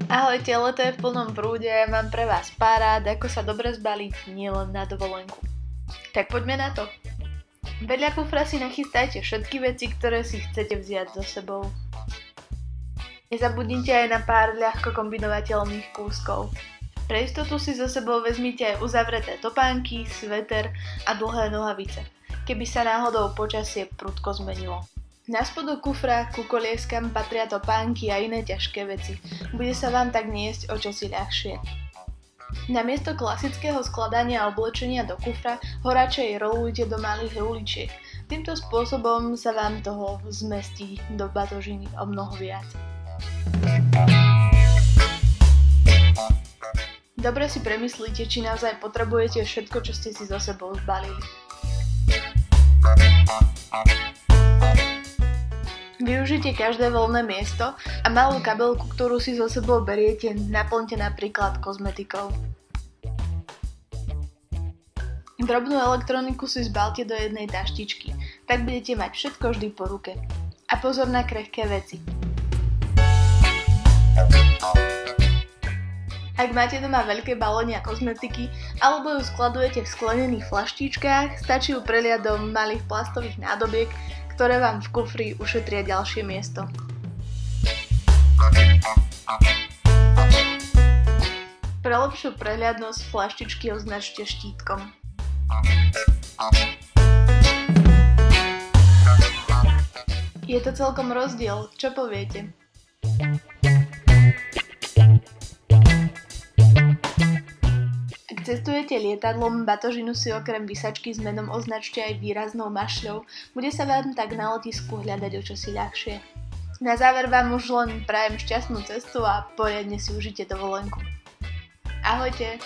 Ahojte, leto je v plnom prúde, mám pre vás parád, ako sa dobre zbaliť nielen na dovolenku. Tak poďme na to. Vedľa kufra si nachystajte všetky veci, ktoré si chcete vziať so sebou. Nezabudnite aj na pár ľahko kombinovateľných kúskov. Pre istotu si so sebou vezmite aj uzavreté topánky, sveter a dlhé nohavice, keby sa náhodou počasie prudko zmenilo. Na spodu kufra ku kolieskam patria topánky a iné ťažké veci. Bude sa vám tak niesť o čosi ľahšie. Namiesto klasického skladania oblečenia do kufra ho radšej rolujte do malých ruličiek. Týmto spôsobom sa vám toho zmestí do batožiny o mnoho viac. Dobre si premyslite, či naozaj potrebujete všetko, čo ste si so sebou zbalili. Využite každé voľné miesto a malú kabelku, ktorú si so sebou beriete, naplňte napríklad kozmetikou. Drobnú elektroniku si zbalte do jednej taštičky, tak budete mať všetko vždy po ruke. A pozor na krehké veci. Ak máte doma veľké balóny a kozmetiky, alebo ju skladujete v sklenených flaštičkách, stačí ju preliať do malých plastových nádobiek, ktoré vám v kufri ušetria ďalšie miesto. Pre lepšiu prehľadnosť flaštičky označte štítkom. Je to celkom rozdiel, čo poviete? Ak cestujete lietadlom, batožinu si okrem vysačky s menom označte aj výraznou mašľou, bude sa vám tak na letisku hľadať o čosi ľahšie. Na záver vám už len prajem šťastnú cestu a poriadne si užite dovolenku. Ahojte!